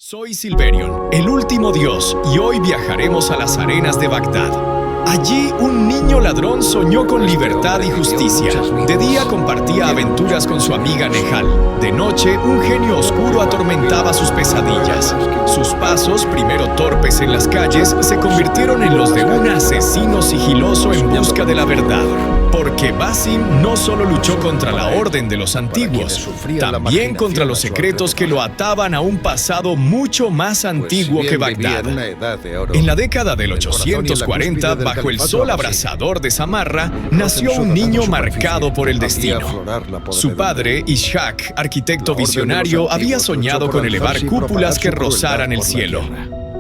Soy Silverion, el último dios, y hoy viajaremos a las arenas de Bagdad. Allí, un niño ladrón soñó con libertad y justicia. De día compartía aventuras con su amiga Nehal. De noche, un genio oscuro atormentaba sus pesadillas. Sus pasos, primero torpes en las calles, se convirtieron en los de un asesino sigiloso en busca de la verdad. Porque Basim no solo luchó contra la Orden de los Antiguos, también contra los secretos que lo ataban a un pasado mucho más antiguo que Bagdad. En la década del 840, bajo el sol abrasador de Samarra, nació un niño marcado por el destino. Su padre, Ishaq, arquitecto visionario, había soñado con elevar cúpulas que rozaran el cielo.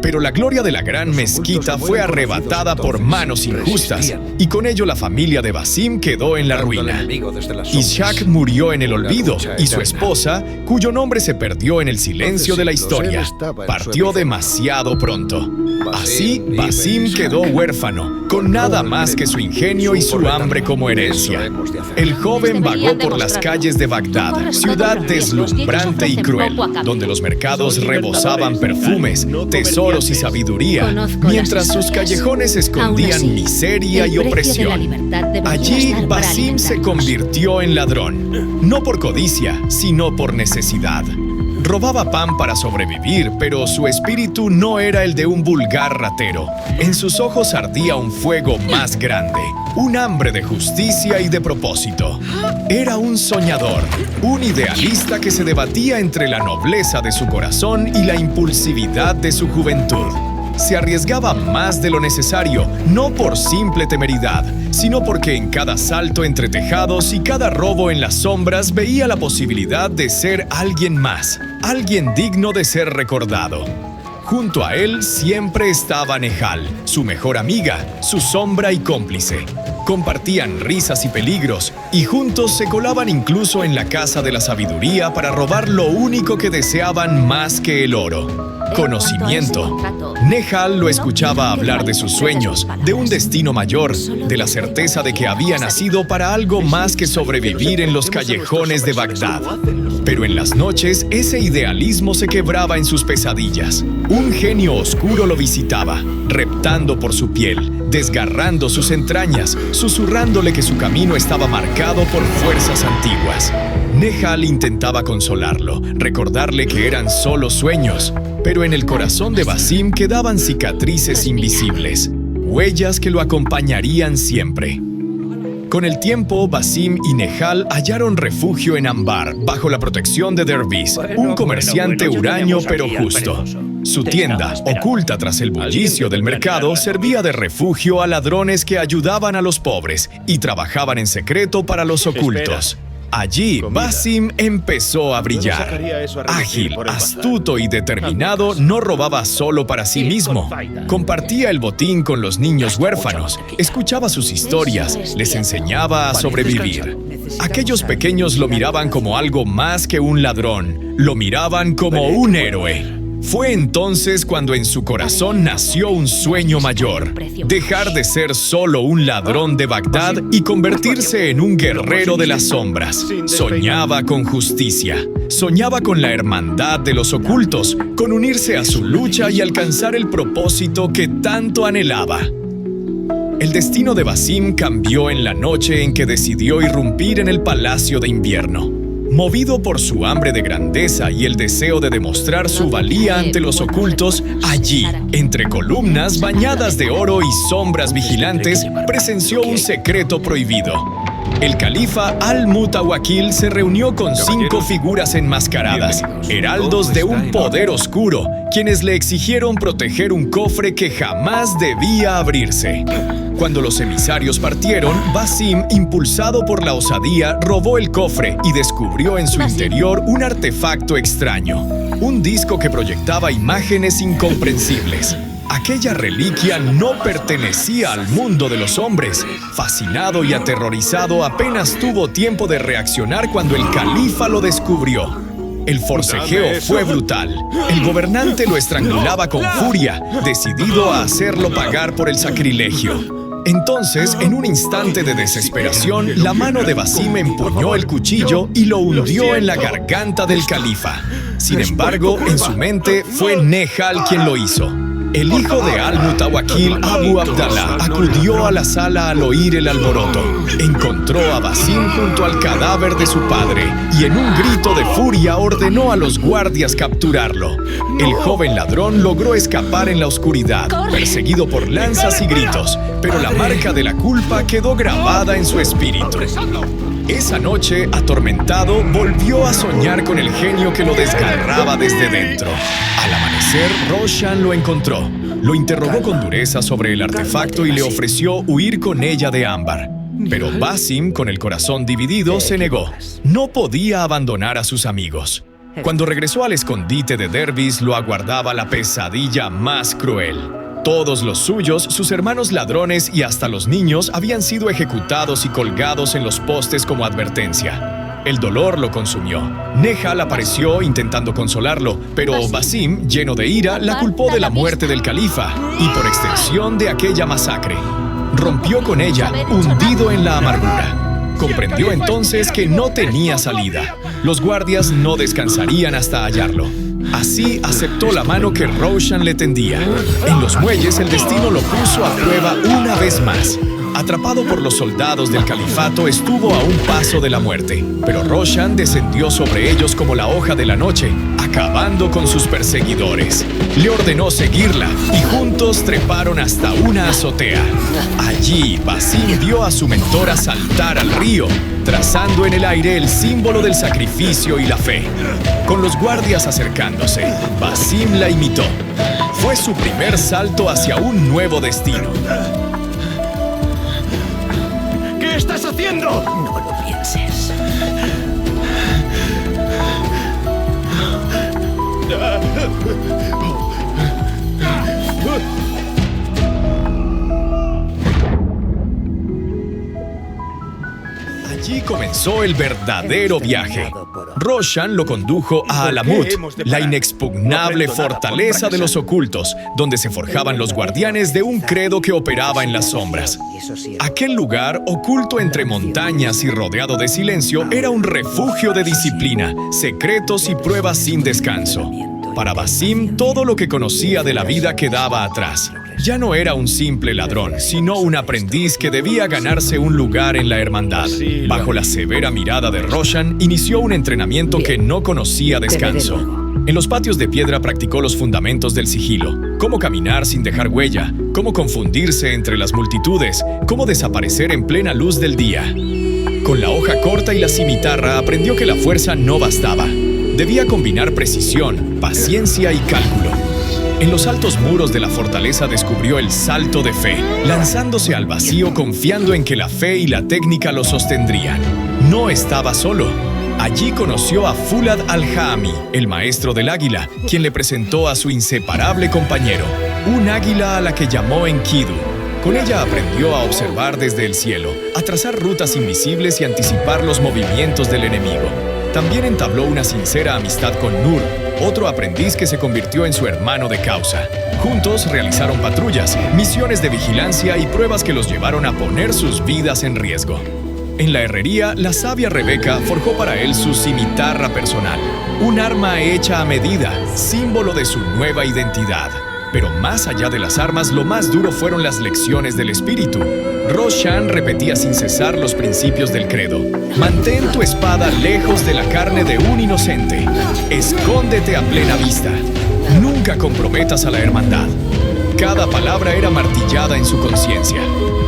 Pero la gloria de la gran mezquita fue arrebatada por manos injustas, y con ello la familia de Basim quedó en la ruina. Ishaq murió en el olvido, y su esposa, cuyo nombre se perdió en el silencio de la historia, partió demasiado pronto. Así, Basim quedó huérfano, con nada más que su ingenio y su hambre como herencia. El joven vagó por las calles de Bagdad, ciudad deslumbrante y cruel, donde los mercados rebosaban perfumes, tesoros y sabiduría, mientras sus callejones escondían miseria y opresión. Allí, Basim se convirtió en ladrón, no por codicia, sino por necesidad. Robaba pan para sobrevivir, pero su espíritu no era el de un vulgar ratero. En sus ojos ardía un fuego más grande, un hambre de justicia y de propósito. Era un soñador, un idealista que se debatía entre la nobleza de su corazón y la impulsividad de su juventud. Se arriesgaba más de lo necesario, no por simple temeridad, sino porque en cada salto entre tejados y cada robo en las sombras veía la posibilidad de ser alguien más, alguien digno de ser recordado. Junto a él siempre estaba Nehal, su mejor amiga, su sombra y cómplice. Compartían risas y peligros, y juntos se colaban incluso en la casa de la sabiduría para robar lo único que deseaban más que el oro: conocimiento. Nehal lo escuchaba hablar de sus sueños, de un destino mayor, de la certeza de que había nacido para algo más que sobrevivir en los callejones de Bagdad. Pero en las noches, ese idealismo se quebraba en sus pesadillas. Un genio oscuro lo visitaba, reptando por su piel, desgarrando sus entrañas, susurrándole que su camino estaba marcado por fuerzas antiguas. Nehal intentaba consolarlo, recordarle que eran solo sueños, pero en el corazón de Basim quedaban cicatrices invisibles, huellas que lo acompañarían siempre. Con el tiempo, Basim y Nehal hallaron refugio en Ambar, bajo la protección de Dervish, un comerciante huraño pero justo. Su tienda, oculta tras el bullicio del mercado, servía de refugio a ladrones que ayudaban a los pobres y trabajaban en secreto para los ocultos. Allí, Basim empezó a brillar. Ágil, astuto y determinado, no robaba solo para sí mismo. Compartía el botín con los niños huérfanos, escuchaba sus historias, les enseñaba a sobrevivir. Aquellos pequeños lo miraban como algo más que un ladrón, lo miraban como un héroe. Fue entonces cuando en su corazón nació un sueño mayor: dejar de ser solo un ladrón de Bagdad y convertirse en un guerrero de las sombras. Soñaba con justicia, soñaba con la hermandad de los ocultos, con unirse a su lucha y alcanzar el propósito que tanto anhelaba. El destino de Basim cambió en la noche en que decidió irrumpir en el Palacio de Invierno. Movido por su hambre de grandeza y el deseo de demostrar su valía ante los ocultos, allí, entre columnas bañadas de oro y sombras vigilantes, presenció un secreto prohibido. El califa Al-Mutawakkil se reunió con 5 figuras enmascaradas, heraldos de un poder oscuro, quienes le exigieron proteger un cofre que jamás debía abrirse. Cuando los emisarios partieron, Basim, impulsado por la osadía, robó el cofre y descubrió en su interior un artefacto extraño, un disco que proyectaba imágenes incomprensibles. Aquella reliquia no pertenecía al mundo de los hombres. Fascinado y aterrorizado, apenas tuvo tiempo de reaccionar cuando el califa lo descubrió. El forcejeo fue brutal. El gobernante lo estrangulaba con furia, decidido a hacerlo pagar por el sacrilegio. Entonces, en un instante de desesperación, la mano de Basim empuñó el cuchillo y lo hundió en la garganta del califa. Sin embargo, en su mente fue Nehal quien lo hizo. El hijo de al-Mutawakil, Abu Abdallah, acudió a la sala al oír el alboroto. Encontró a Basim junto al cadáver de su padre y en un grito de furia ordenó a los guardias capturarlo. El joven ladrón logró escapar en la oscuridad, perseguido por lanzas y gritos, pero la marca de la culpa quedó grabada en su espíritu. Esa noche, atormentado, volvió a soñar con el genio que lo desgarraba desde dentro. Al amanecer, Roshan lo encontró. Lo interrogó con dureza sobre el artefacto y le ofreció huir con ella de Ámbar. Pero Basim, con el corazón dividido, se negó. No podía abandonar a sus amigos. Cuando regresó al escondite de Dervis, lo aguardaba la pesadilla más cruel. Todos los suyos, sus hermanos ladrones y hasta los niños habían sido ejecutados y colgados en los postes como advertencia. El dolor lo consumió. Nehal apareció intentando consolarlo, pero Basim, lleno de ira, la culpó de la muerte del califa y por extensión de aquella masacre. Rompió con ella, hundido en la amargura. Comprendió entonces que no tenía salida. Los guardias no descansarían hasta hallarlo. Así aceptó la mano que Roshan le tendía. En los muelles el destino lo puso a prueba una vez más. Atrapado por los soldados del califato, estuvo a un paso de la muerte. Pero Roshan descendió sobre ellos como la hoja de la noche, acabando con sus perseguidores. Le ordenó seguirla y juntos treparon hasta una azotea. Allí, Basim vio a su mentora saltar al río, trazando en el aire el símbolo del sacrificio y la fe. Con los guardias acercándose, Basim la imitó. Fue su primer salto hacia un nuevo destino. ¿Qué estás haciendo? No lo pienses. Allí comenzó el verdadero viaje. Roshan lo condujo a Alamut, la inexpugnable fortaleza de los ocultos, donde se forjaban los guardianes de un credo que operaba en las sombras. Aquel lugar, oculto entre montañas y rodeado de silencio, era un refugio de disciplina, secretos y pruebas sin descanso. Para Basim, todo lo que conocía de la vida quedaba atrás. Ya no era un simple ladrón, sino un aprendiz que debía ganarse un lugar en la hermandad. Bajo la severa mirada de Roshan, inició un entrenamiento que no conocía descanso. En los patios de piedra practicó los fundamentos del sigilo, cómo caminar sin dejar huella, cómo confundirse entre las multitudes, cómo desaparecer en plena luz del día. Con la hoja corta y la cimitarra aprendió que la fuerza no bastaba. Debía combinar precisión, paciencia y cálculo. En los altos muros de la fortaleza descubrió el salto de fe, lanzándose al vacío confiando en que la fe y la técnica lo sostendrían. No estaba solo. Allí conoció a Fulad al-Jami, el maestro del águila, quien le presentó a su inseparable compañero, un águila a la que llamó Enkidu. Con ella aprendió a observar desde el cielo, a trazar rutas invisibles y anticipar los movimientos del enemigo. También entabló una sincera amistad con Nur, otro aprendiz que se convirtió en su hermano de causa. Juntos realizaron patrullas, misiones de vigilancia y pruebas que los llevaron a poner sus vidas en riesgo. En la herrería, la sabia Rebeca forjó para él su cimitarra personal, un arma hecha a medida, símbolo de su nueva identidad. Pero más allá de las armas, lo más duro fueron las lecciones del espíritu. Roshan repetía sin cesar los principios del credo. Mantén tu espada lejos de la carne de un inocente. Escóndete a plena vista. Nunca comprometas a la hermandad. Cada palabra era martillada en su conciencia.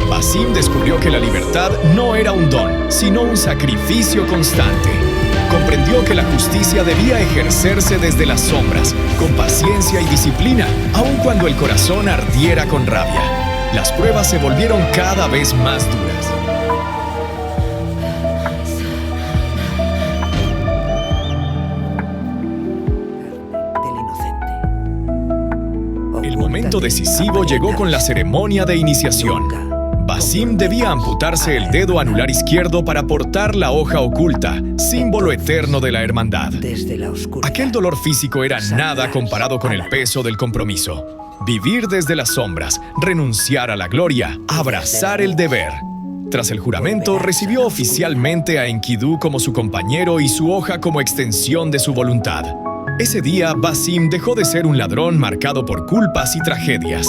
Basim descubrió que la libertad no era un don, sino un sacrificio constante. Comprendió que la justicia debía ejercerse desde las sombras, con paciencia y disciplina, aun cuando el corazón ardiera con rabia. Las pruebas se volvieron cada vez más duras. El momento decisivo llegó con la ceremonia de iniciación. Basim debía amputarse el dedo anular izquierdo para portar la hoja oculta, símbolo eterno de la hermandad. Aquel dolor físico era nada comparado con el peso del compromiso. Vivir desde las sombras, renunciar a la gloria, abrazar el deber. Tras el juramento, recibió oficialmente a Enkidu como su compañero y su hoja como extensión de su voluntad. Ese día, Basim dejó de ser un ladrón marcado por culpas y tragedias.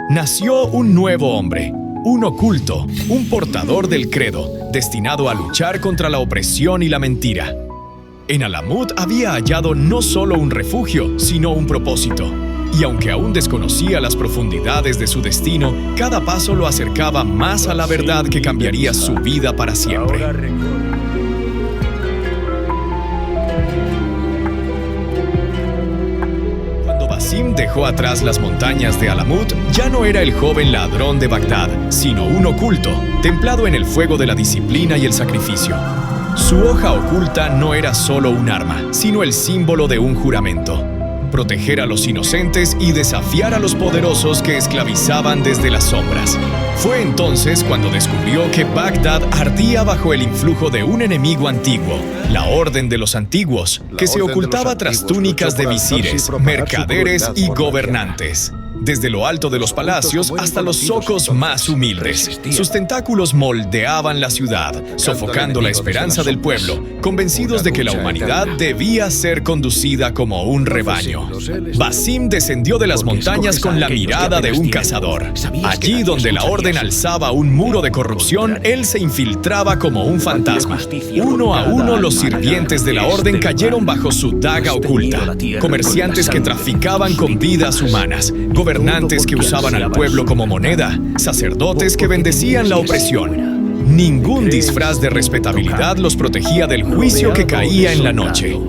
Nació un nuevo hombre, un oculto, un portador del credo, destinado a luchar contra la opresión y la mentira. En Alamut había hallado no solo un refugio, sino un propósito. Y aunque aún desconocía las profundidades de su destino, cada paso lo acercaba más a la verdad que cambiaría su vida para siempre. Cuando Basim dejó atrás las montañas de Alamut, ya no era el joven ladrón de Bagdad, sino un oculto, templado en el fuego de la disciplina y el sacrificio. Su hoja oculta no era solo un arma, sino el símbolo de un juramento: proteger a los inocentes y desafiar a los poderosos que esclavizaban desde las sombras. Fue entonces cuando descubrió que Bagdad ardía bajo el influjo de un enemigo antiguo, la Orden de los Antiguos, que se ocultaba tras túnicas de visires, mercaderes y gobernantes. Desde lo alto de los palacios hasta los zocos más humildes, sus tentáculos moldeaban la ciudad, sofocando la esperanza del pueblo, convencidos de que la humanidad debía ser conducida como un rebaño. Basim descendió de las montañas con la mirada de un cazador. Allí donde la orden alzaba un muro de corrupción, él se infiltraba como un fantasma. Uno a uno los sirvientes de la orden cayeron bajo su daga oculta. Comerciantes que traficaban con vidas humanas, gobernantes que usaban al pueblo como moneda, sacerdotes que bendecían la opresión. Ningún disfraz de respetabilidad los protegía del juicio que caía en la noche.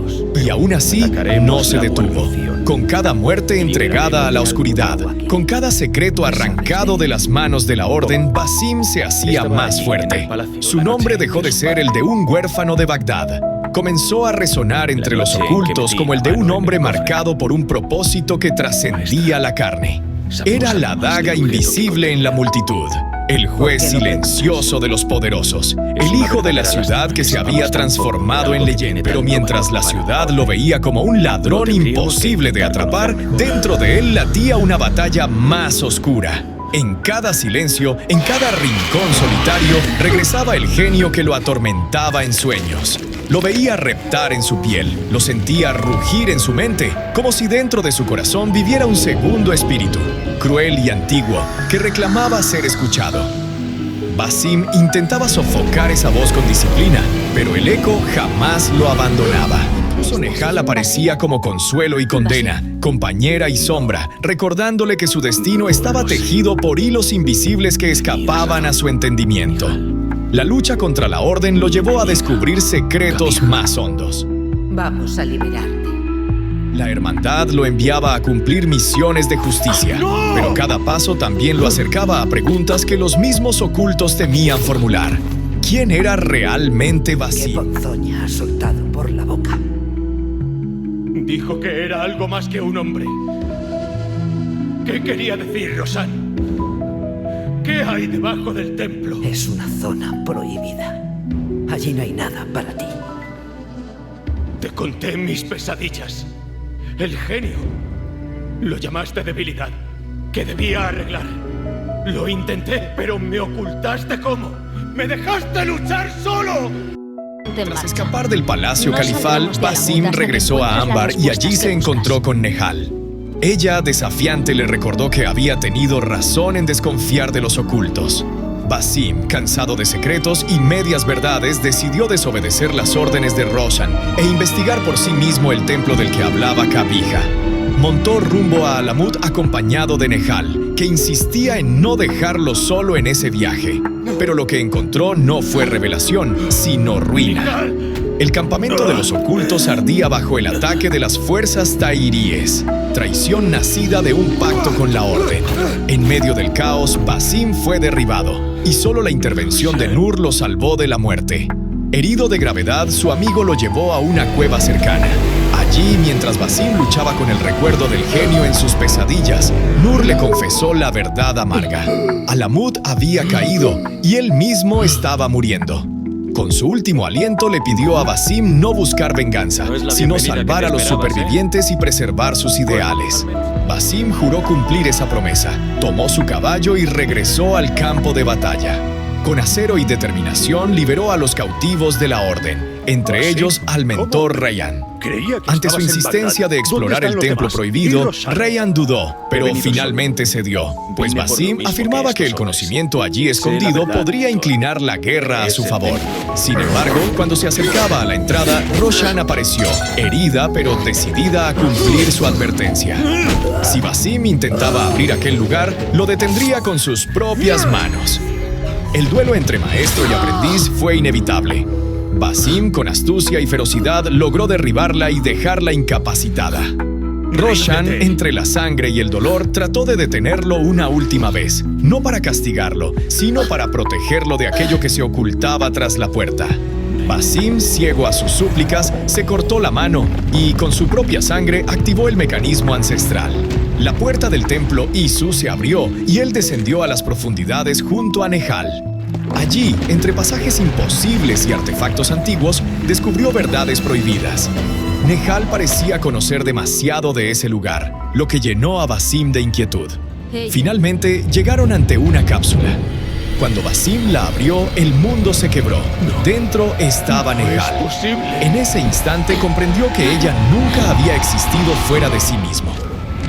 Y aún así, no se detuvo. Con cada muerte entregada a la oscuridad, con cada secreto arrancado de las manos de la orden, Basim se hacía más fuerte. Su nombre dejó de ser el de un huérfano de Bagdad. Comenzó a resonar entre los ocultos como el de un hombre marcado por un propósito que trascendía la carne. Era la daga invisible en la multitud, el juez silencioso de los poderosos, el hijo de la ciudad que se había transformado en leyenda. Pero mientras la ciudad lo veía como un ladrón imposible de atrapar, dentro de él latía una batalla más oscura. En cada silencio, en cada rincón solitario, regresaba el genio que lo atormentaba en sueños. Lo veía reptar en su piel, lo sentía rugir en su mente, como si dentro de su corazón viviera un segundo espíritu, cruel y antiguo, que reclamaba ser escuchado. Basim intentaba sofocar esa voz con disciplina, pero el eco jamás lo abandonaba. Incluso Nehal aparecía como consuelo y condena, compañera y sombra, recordándole que su destino estaba tejido por hilos invisibles que escapaban a su entendimiento. La lucha contra la orden lo llevó a descubrir secretos más hondos. Vamos a liberarte. La hermandad lo enviaba a cumplir misiones de justicia, pero cada paso también lo acercaba a preguntas que los mismos ocultos temían formular. ¿Quién era realmente Basim? ¿Qué ponzoña ha soltado por la boca? Dijo que era algo más que un hombre. ¿Qué quería decir, Rosan? ¿Qué hay debajo del templo? Es una zona prohibida. Allí no hay nada para ti. Te conté mis pesadillas. El genio. Lo llamaste debilidad, que debía arreglar. Lo intenté, pero me ocultaste cómo. ¡Me dejaste luchar solo! Tras escapar del palacio califal, Basim regresó a Ámbar y allí se encontró con Nehal. Ella, desafiante, le recordó que había tenido razón en desconfiar de los ocultos. Basim, cansado de secretos y medias verdades, decidió desobedecer las órdenes de Rosan e investigar por sí mismo el templo del que hablaba Kabija. Montó rumbo a Alamut acompañado de Nehal, que insistía en no dejarlo solo en ese viaje. Pero lo que encontró no fue revelación, sino ruina. El campamento de los ocultos ardía bajo el ataque de las fuerzas tairíes, traición nacida de un pacto con la orden. En medio del caos, Basim fue derribado, y solo la intervención de Nur lo salvó de la muerte. Herido de gravedad, su amigo lo llevó a una cueva cercana. Allí, mientras Basim luchaba con el recuerdo del genio en sus pesadillas, Nur le confesó la verdad amarga. Alamut había caído, y él mismo estaba muriendo. Con su último aliento le pidió a Basim no buscar venganza, sino salvar a los supervivientes y preservar sus ideales. Basim juró cumplir esa promesa, tomó su caballo y regresó al campo de batalla. Con acero y determinación liberó a los cautivos de la orden entre ¿sí? ellos al mentor ¿Cómo? Rayyan. Creía que Ante su estabas en insistencia Bagdad. de explorar ¿Dónde el están los templo demás? prohibido, Dilos a mí. Rayyan dudó, pero venido finalmente cedió, pues Vine por lo Basim mismo afirmaba que el estos conocimiento allí Sé la escondido verdad, podría Thor. inclinar la guerra a su Ese favor. templo. Sin embargo, cuando se acercaba a la entrada, Roshan apareció, herida pero decidida a cumplir su advertencia. Si Basim intentaba abrir aquel lugar, lo detendría con sus propias manos. El duelo entre maestro y aprendiz fue inevitable. Basim, con astucia y ferocidad, logró derribarla y dejarla incapacitada. Roshan, Ríndete. entre la sangre y el dolor, trató de detenerlo una última vez, no para castigarlo, sino para protegerlo de aquello que se ocultaba tras la puerta. Basim, ciego a sus súplicas, se cortó la mano y, con su propia sangre, activó el mecanismo ancestral. La puerta del templo Isu se abrió y él descendió a las profundidades junto a Nehal. Allí, entre pasajes imposibles y artefactos antiguos, descubrió verdades prohibidas. Nehal parecía conocer demasiado de ese lugar, lo que llenó a Basim de inquietud. Finalmente, llegaron ante una cápsula. Cuando Basim la abrió, el mundo se quebró. Dentro estaba No es Nehal. posible. En ese instante comprendió que ella nunca había existido fuera de sí mismo.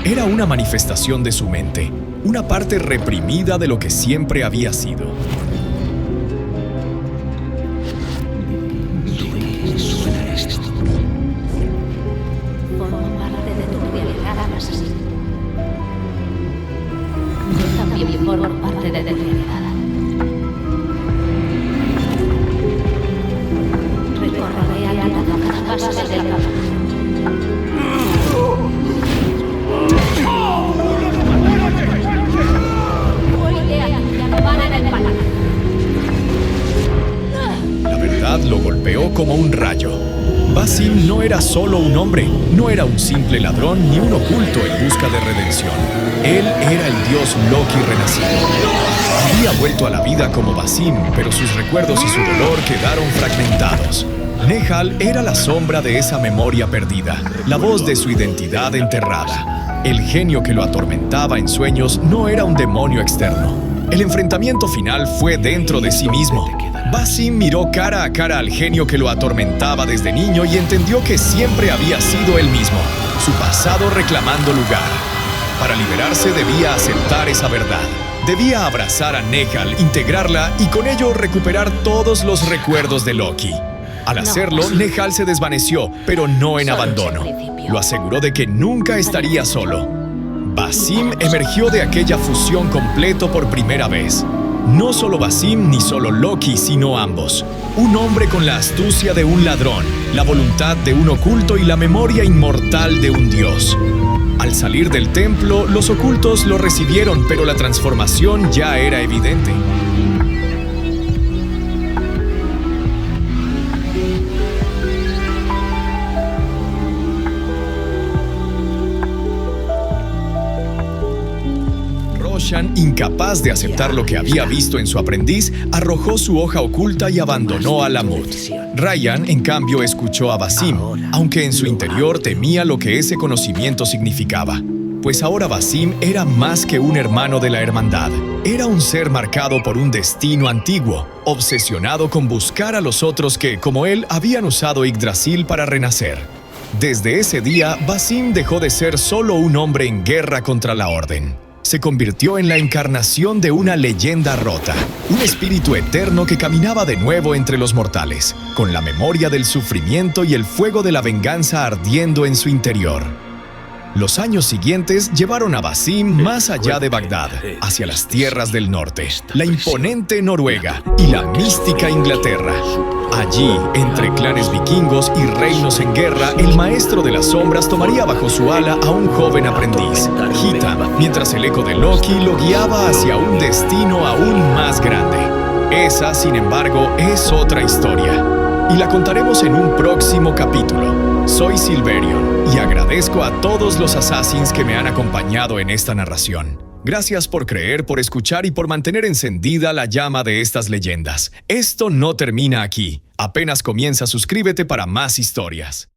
Era una manifestación de su mente, una parte reprimida de lo que siempre había sido. Forma parte de tu realidad, asesino. Yo también formo parte de tu realidad. Recorreré a cada paso del camino. Huele a campana en el palacio. La verdad lo golpeó como un rayo. Basim no era solo un hombre, no era un simple ladrón ni un oculto en busca de redención. Él era el dios Loki renacido. Había vuelto a la vida como Basim, pero sus recuerdos y su dolor quedaron fragmentados. Nehal era la sombra de esa memoria perdida, la voz de su identidad enterrada. El genio que lo atormentaba en sueños no era un demonio externo. El enfrentamiento final fue dentro de sí mismo. Basim miró cara a cara al genio que lo atormentaba desde niño y entendió que siempre había sido él mismo, su pasado reclamando lugar. Para liberarse debía aceptar esa verdad. Debía abrazar a Nehal, integrarla y con ello recuperar todos los recuerdos de Loki. Al hacerlo, Nehal se desvaneció, pero no en abandono. Lo aseguró de que nunca estaría solo. Basim emergió de aquella fusión completo por primera vez. No solo Basim ni solo Loki, sino ambos. Un hombre con la astucia de un ladrón, la voluntad de un oculto y la memoria inmortal de un dios. Al salir del templo, los ocultos lo recibieron, pero la transformación ya era evidente. Roshan, incapaz de aceptar lo que había visto en su aprendiz, arrojó su hoja oculta y abandonó a Lamut. Rayyan, en cambio, escuchó a Basim, aunque en su interior temía lo que ese conocimiento significaba. Pues ahora Basim era más que un hermano de la hermandad. Era un ser marcado por un destino antiguo, obsesionado con buscar a los otros que, como él, habían usado Yggdrasil para renacer. Desde ese día, Basim dejó de ser solo un hombre en guerra contra la Orden. Se convirtió en la encarnación de una leyenda rota, un espíritu eterno que caminaba de nuevo entre los mortales, con la memoria del sufrimiento y el fuego de la venganza ardiendo en su interior. Los años siguientes llevaron a Basim más allá de Bagdad, hacia las tierras del norte, la imponente Noruega y la mística Inglaterra. Allí, entre clanes vikingos y reinos en guerra, el maestro de las sombras tomaría bajo su ala a un joven aprendiz, Hita, mientras el eco de Loki lo guiaba hacia un destino aún más grande. Esa, sin embargo, es otra historia, y la contaremos en un próximo capítulo. Soy Silverion, y agradezco a todos los Assassins que me han acompañado en esta narración. Gracias por creer, por escuchar y por mantener encendida la llama de estas leyendas. Esto no termina aquí. Apenas comienza, suscríbete para más historias.